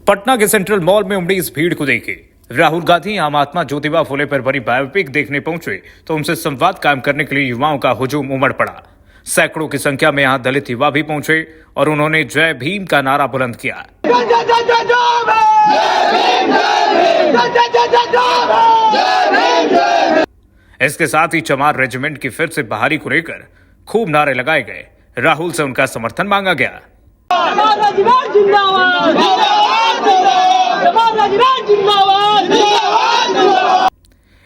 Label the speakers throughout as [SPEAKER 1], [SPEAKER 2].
[SPEAKER 1] पटना के central mall में उमड़ी इस भीड़ को देखे राहुल गांधी आम आत्मा ज्योतिबा फुले पर बनी बायोपिक देखने पहुंचे तो उनसे संवाद कायम करने के लिए युवाओं का हुजूम उमड़ पड़ा। सैकड़ों की संख्या में यहां दलित युवा भी पहुंचे और उन्होंने जय भीम का नारा बुलंद किया। इसके साथ ही चमार रेजिमेंट की फिर से बहाली को लेकर खूब नारे लगाए गए। राहुल से उनका समर्थन मांगा गया।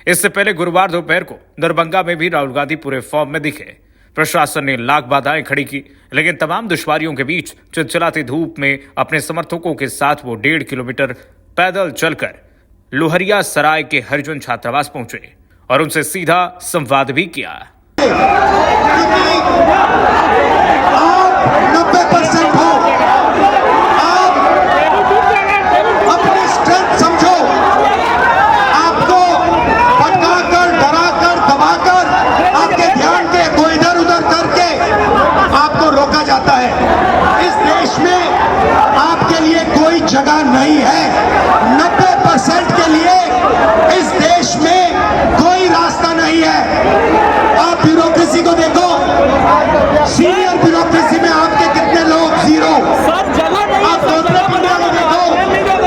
[SPEAKER 1] इससे पहले गुरुवार दोपहर को दरभंगा में भी राहुल गांधी पूरे फॉर्म में दिखे। प्रशासन ने लाख बाधाएं खड़ी की, लेकिन तमाम दुश्वारियों के बीच चिलचिलाती धूप में अपने समर्थकों के साथ वो 1.5 किलोमीटर पैदल चलकर लोहरिया सराय के हरिजन छात्रावास पहुंचे और उनसे सीधा संवाद भी किया।
[SPEAKER 2] 90% हो, आप अपनी स्ट्रेंथ समझो। आपको भटकाकर, डराकर, दबाकर, आपके ध्यान को इधर उधर करके आपको रोका जाता है। इस देश में आपके लिए कोई जगह नहीं है। 90% के लिए इस देश में कोई रास्ता नहीं है। आप ब्यूरोक्रेसी को देखो, सीनियर ब्यूरोक्रेसी में आपके कितने लोग जीरो। आप कॉर्पोरेट इंडिया को देखो,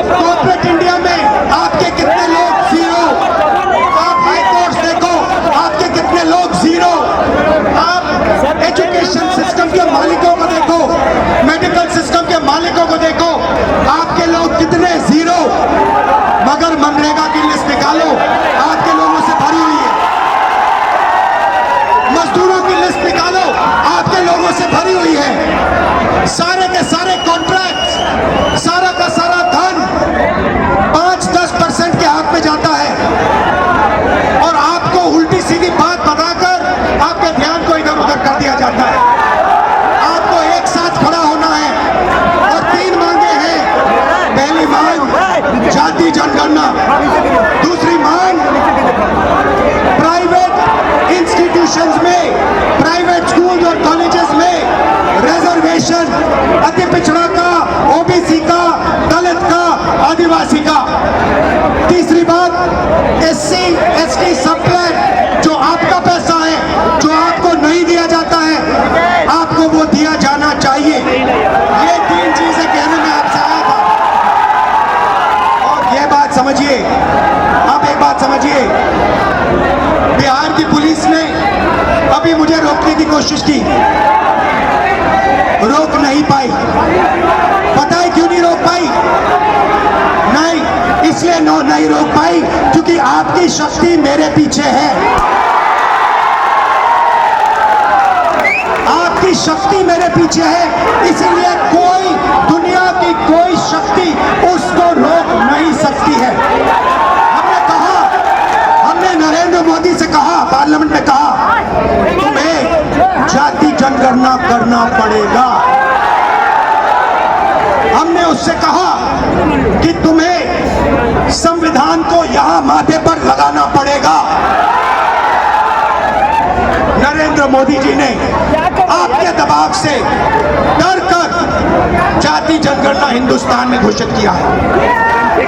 [SPEAKER 2] कॉर्पोरेट इंडिया में आपके कितने लोग जीरो। आप हाई कोर्ट देखो, आपके कितने लोग जीरो। आप एजुकेशन सिस्टम के मालिकों को देखो, मेडिकल सिस्टम के मालिकों को देखो, आपके लोग कितने जीरो। मगर मनरेगा की लिस्ट निकालो, आपके लोगों से भरी हुई है। मजदूरों की लिस्ट निकालो, आपके लोगों से भरी हुई है। सारे के सारे कॉन्ट्रैक्ट, सारा का सारा धन 5-10% के हाथ में जाता है और आपको उल्टी सीधी बात बताकर आपके ध्यान को इधर उधर कर दिया जाता है। आपको एक साथ खड़ा होना है और 3 मांगे हैं। पहली मांग जाति जनगणना, दूसरी मांग प्राइवेट इंस्टीट्यूशंस में, प्राइवेट स्कूल और कॉलेजेस में रिजर्वेशन, अति पिछड़ा का, ओबीसी का, दलित का, आदिवासी का। तीसरी बात एससी एसटी सब प्लान, जो आपका पैसा है, जो आपको नहीं दिया जाता है, आपको वो दिया जाना चाहिए। ये 3 चीजें कहने में आपसे आया था। और ये बात समझिए, आप एक बात समझिए, बिहार की पुलिस ने अभी मुझे रोकने की कोशिश की, रोक नहीं पाई। पता है क्यों नहीं रोक पाई? नहीं, इसलिए नहीं रोक पाई क्योंकि आपकी शक्ति मेरे पीछे है। आपकी शक्ति मेरे पीछे है, इसीलिए कोई, दुनिया की कोई शक्ति उसको रोक नहीं सकती है। हमने कहा, हमने नरेंद्र मोदी से कहा, पार्लियामेंट में कहा, तुम्हें जाति जनगणना करना पड़ेगा। हमने उससे कहा कि तुम्हें संविधान को यहां माथे पर लगाना पड़ेगा। नरेंद्र मोदी जी ने आपके दबाव से डर कर जाति जनगणना हिंदुस्तान में घोषित किया है।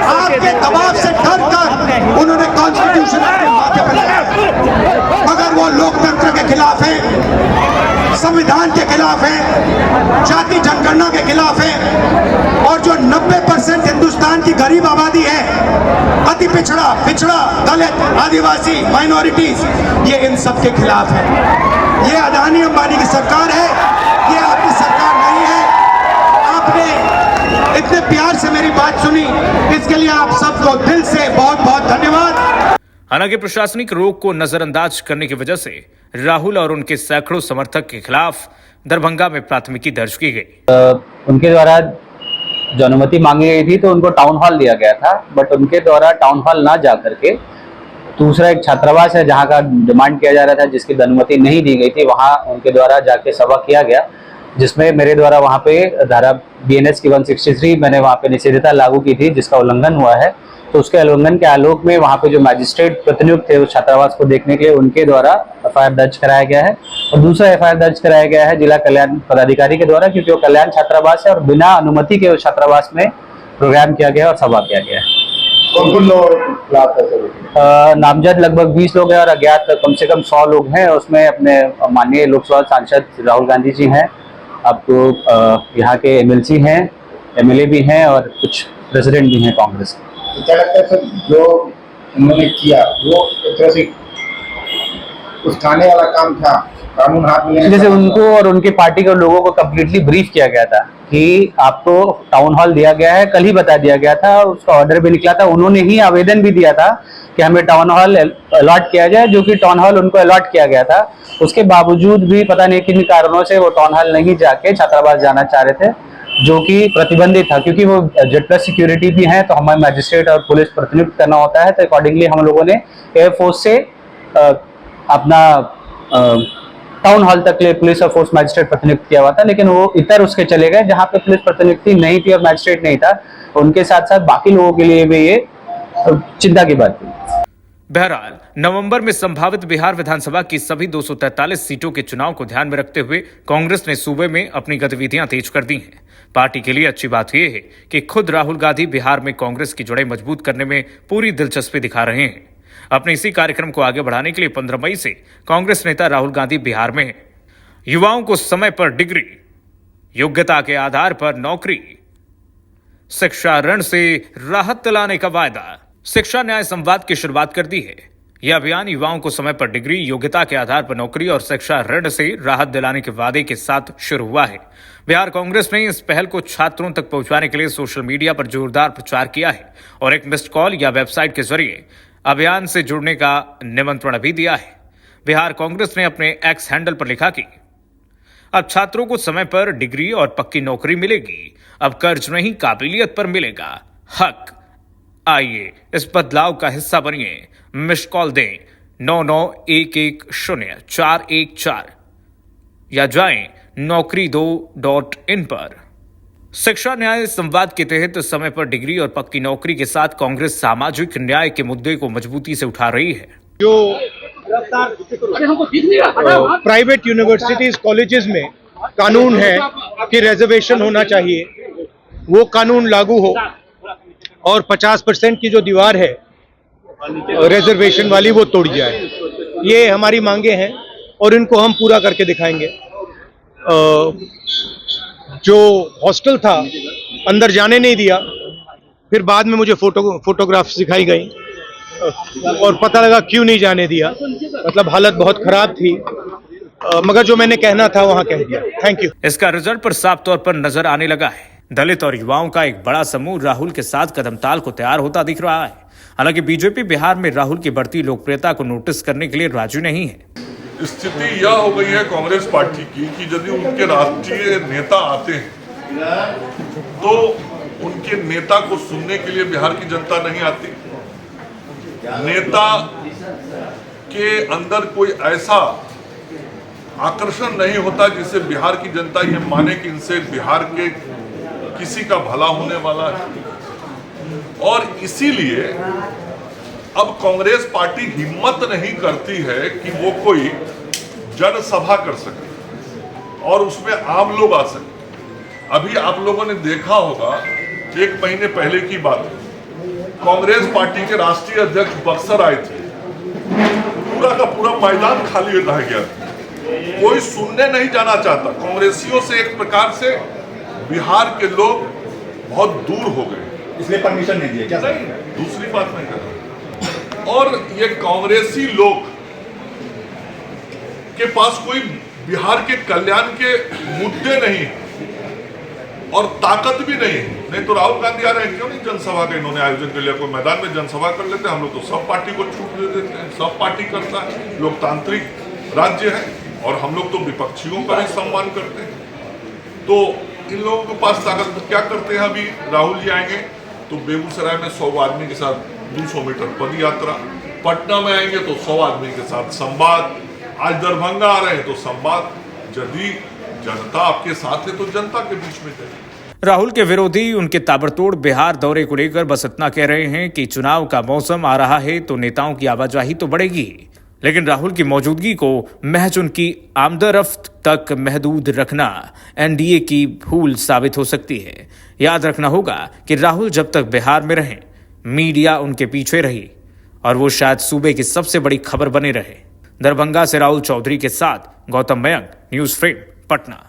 [SPEAKER 2] आपके दबाव से डर कर उन्होंने कॉन्स्टिट्यूशन अपने माथे पर लगाया। मगर वो लोकतंत्र के खिलाफ है, संविधान के खिलाफ है, जाति जनगणना के खिलाफ है। और जो 90% हिंदुस्तान की गरीब आबादी है, अति पिछड़ा, दलित, आदिवासी, माइनॉरिटीज, ये इन सब के खिलाफ है। ये अदानी अंबानी की सरकार है, ये आपकी सरकार नहीं है। आपने इतने प्यार से मेरी बात सुनी, इसके लिए आप सबको दिल से बहुत बहुत धन्यवाद।
[SPEAKER 1] हालांकि प्रशासनिक रोक को नजरअंदाज करने की वजह से राहुल और उनके सैकड़ों समर्थक के खिलाफ दरभंगा में प्राथमिकी दर्ज की गई।
[SPEAKER 3] उनके द्वारा जो अनुमति मांगी गई थी तो उनको टाउन हॉल दिया गया था, बट उनके द्वारा टाउन हॉल ना जा करके दूसरा एक छात्रावास है जहां का डिमांड किया जा रहा था, जिसकी अनुमति नहीं दी गई थी, वहां उनके द्वारा जाके सभा किया गया, जिसमें मेरे द्वारा वहां पे धारा BNS की 163 मैंने वहां पे निषेधता लागू की थी, जिसका उल्लंघन हुआ है। तो उसके उल्लंघन के आलोक में वहाँ पे जो मैजिस्ट्रेट प्रतिनियुक्त थे उस छात्रावास को देखने के लिए उनके द्वारा एफआईआर दर्ज कराया गया है। और दूसरा एफआईआर दर्ज कराया गया है जिला कल्याण पदाधिकारी के द्वारा, क्योंकि वो कल्याण छात्रावास है और बिना अनुमति के उस छात्रावास में प्रोग्राम किया गया और सभा किया गया है।
[SPEAKER 2] कौन लोग
[SPEAKER 3] नामजद लगभग 20 लोग हैं और अज्ञात कम से कम 100 लोग हैं। उसमें अपने माननीय लोकसभा सांसद राहुल गांधी जी हैं, आपको यहाँ के एमएलसी हैं, एमएलए भी हैं और कुछ प्रेसिडेंट भी हैं कांग्रेस के।
[SPEAKER 2] क्या लगता है सर, जो उन्होंने किया वो एक तरह से उकसाने वाला काम था, कानून हाथ में लेने
[SPEAKER 3] जैसे
[SPEAKER 2] का
[SPEAKER 3] उनको और उनकी पार्टी के लोगों को कम्प्लीटली ब्रीफ किया गया था कि आपको टाउन हॉल दिया गया है, कल ही बता दिया गया था, उसका ऑर्डर भी निकला था, उन्होंने ही आवेदन भी दिया था कि हमें टाउन हॉल अलॉट किया जाए, जो कि टाउन हॉल उनको अलॉट किया गया था। उसके बावजूद भी पता नहीं किन कारणों से वो टाउन हॉल नहीं जाके छात्रावास जाना चाह रहे थे, जो कि प्रतिबंधित था, क्योंकि वो Z+ सिक्योरिटी भी है, तो हमें मैजिस्ट्रेट और पुलिस प्रतिनियुक्त करना होता है। तो अकॉर्डिंगली हम लोगों ने एयरफोर्स से अपना टाउन हॉल तक ले पुलिस और फोर्स मैजिस्ट्रेट प्रतिनियुक्त किया हुआ था, लेकिन वो इतर उसके चले गए जहां पे पुलिस प्रतिनियुक्ति नहीं थी और मैजिस्ट्रेट नहीं था। उनके साथ साथ बाकी लोगों के लिए भी ये चिंता की बात थी।
[SPEAKER 1] बहरहाल नवंबर में संभावित बिहार विधानसभा की सभी 243 सीटों के चुनाव को ध्यान में रखते हुए कांग्रेस ने सूबे में अपनी गतिविधियां तेज कर दी हैं। पार्टी के लिए अच्छी बात यह है कि खुद राहुल गांधी बिहार में कांग्रेस की जड़ें मजबूत करने में पूरी दिलचस्पी दिखा रहे हैं। अपने इसी कार्यक्रम को आगे बढ़ाने के लिए 15 मई से कांग्रेस नेता राहुल गांधी बिहार में हैं। युवाओं को समय पर डिग्री, योग्यता के आधार पर नौकरी, शिक्षा ऋण से राहत दिलाने का वायदा, शिक्षा न्याय संवाद की शुरुआत कर दी है। यह अभियान युवाओं को समय पर डिग्री, योग्यता के आधार पर नौकरी और शिक्षा ऋण से राहत दिलाने के वादे के साथ शुरू हुआ है। बिहार कांग्रेस ने इस पहल को छात्रों तक पहुंचाने के लिए सोशल मीडिया पर जोरदार प्रचार किया है और एक मिस्ड कॉल या वेबसाइट के जरिए अभियान से जुड़ने का निमंत्रण भी दिया है। बिहार कांग्रेस ने अपने एक्स हैंडल पर लिखा कि अब छात्रों को समय पर डिग्री और पक्की नौकरी मिलेगी, अब कर्ज नहीं काबिलियत पर मिलेगा हक। आइए इस बदलाव का हिस्सा बनिए, मिस्ड कॉल दें 99110414 या जाएं naukri2.in पर। शिक्षा न्याय संवाद के तहत समय पर डिग्री और पक्की नौकरी के साथ कांग्रेस सामाजिक न्याय के मुद्दे को मजबूती से उठा रही है।
[SPEAKER 4] जो प्राइवेट यूनिवर्सिटीज कॉलेजेस में कानून है कि रिजर्वेशन होना चाहिए, वो कानून लागू हो और 50% की जो दीवार है रिजर्वेशन वाली वो तोड़ी जाए। ये हमारी मांगे हैं और इनको हम पूरा करके दिखाएंगे। जो हॉस्टल था अंदर जाने नहीं दिया, फिर बाद में मुझे फोटोग्राफ्स दिखाई गई और पता लगा क्यों नहीं जाने दिया, मतलब हालत बहुत खराब थी, मगर जो मैंने कहना था वहां कह दिया। Thank you.
[SPEAKER 1] इसका रिजल्ट पर साफ तौर पर नजर आने लगा है। दलित और युवाओं का एक बड़ा समूह राहुल के साथ कदमताल को तैयार होता दिख रहा है। हालांकि बीजेपी बिहार में राहुल की बढ़ती लोकप्रियता को नोटिस करने के लिए राजी नहीं है।
[SPEAKER 5] स्थिति यह हो गई है कांग्रेस पार्टी की कि यदि उनके राष्ट्रीय नेता आते हैं तो उनके नेता को सुनने के लिए बिहार की जनता नहीं आती। नेता के अंदर कोई ऐसा आकर्षण नहीं होता जिससे बिहार की जनता ये माने कि इनसे बिहार के किसी का भला होने वाला है। और इसीलिए अब कांग्रेस पार्टी हिम्मत नहीं करती है कि वो कोई जनसभा कर सके और उसमें आम लोग आ सके। अभी आप लोगों ने देखा होगा, 1 महीने पहले की बात है, कांग्रेस पार्टी के राष्ट्रीय अध्यक्ष बक्सर आए थे, पूरा का पूरा मैदान खाली रह गया, कोई सुनने नहीं जाना चाहता। कांग्रेसियों से एक प्रकार से बिहार के लोग बहुत दूर हो गए,
[SPEAKER 2] इसलिए परमिशन नहीं दिया क्या?
[SPEAKER 5] नहीं, दूसरी बात नहीं कर रहा। और ये कांग्रेसी लोग के पास कोई बिहार के कल्याण के मुद्दे नहीं है और ताकत भी नहीं है। नहीं तो राहुल गांधी आ रहे हैं, क्यों नहीं जनसभा का इन्होंने आयोजन कर लिया? कोई मैदान में जनसभा कर लेते हैं। हम लोग तो सब पार्टी को छूट दे देते हैं, सब पार्टी करता है, लोकतांत्रिक राज्य है और हम लोग तो विपक्षियों का भी सम्मान करते हैं। तो इन लोगों के पास ताकत क्या करते हैं? अभी राहुल जी आएंगे तो बेगूसराय में 100 आदमी के साथ 200 मीटर पद यात्रा, पटना में आएंगे तो 100 आदमी के साथ संवाद, आज दरभंगा आ रहे हैं तो संवाद। यदि जनता आपके साथ है तो जनता के बीच में जाइए।
[SPEAKER 1] राहुल के विरोधी उनके ताबड़तोड़ बिहार दौरे को लेकर बस इतना कह रहे हैं कि चुनाव का मौसम आ रहा है तो नेताओं की आवाजाही तो बढ़ेगी, लेकिन राहुल की मौजूदगी को महज उनकी आमदरफ्त तक महदूद रखना एनडीए की भूल साबित हो सकती है। याद रखना होगा कि राहुल जब तक बिहार में रहे, मीडिया उनके पीछे रही और वो शायद सूबे की सबसे बड़ी खबर बने रहे। दरभंगा से राहुल चौधरी के साथ गौतम मयंक, न्यूज फ्रेम, पटना।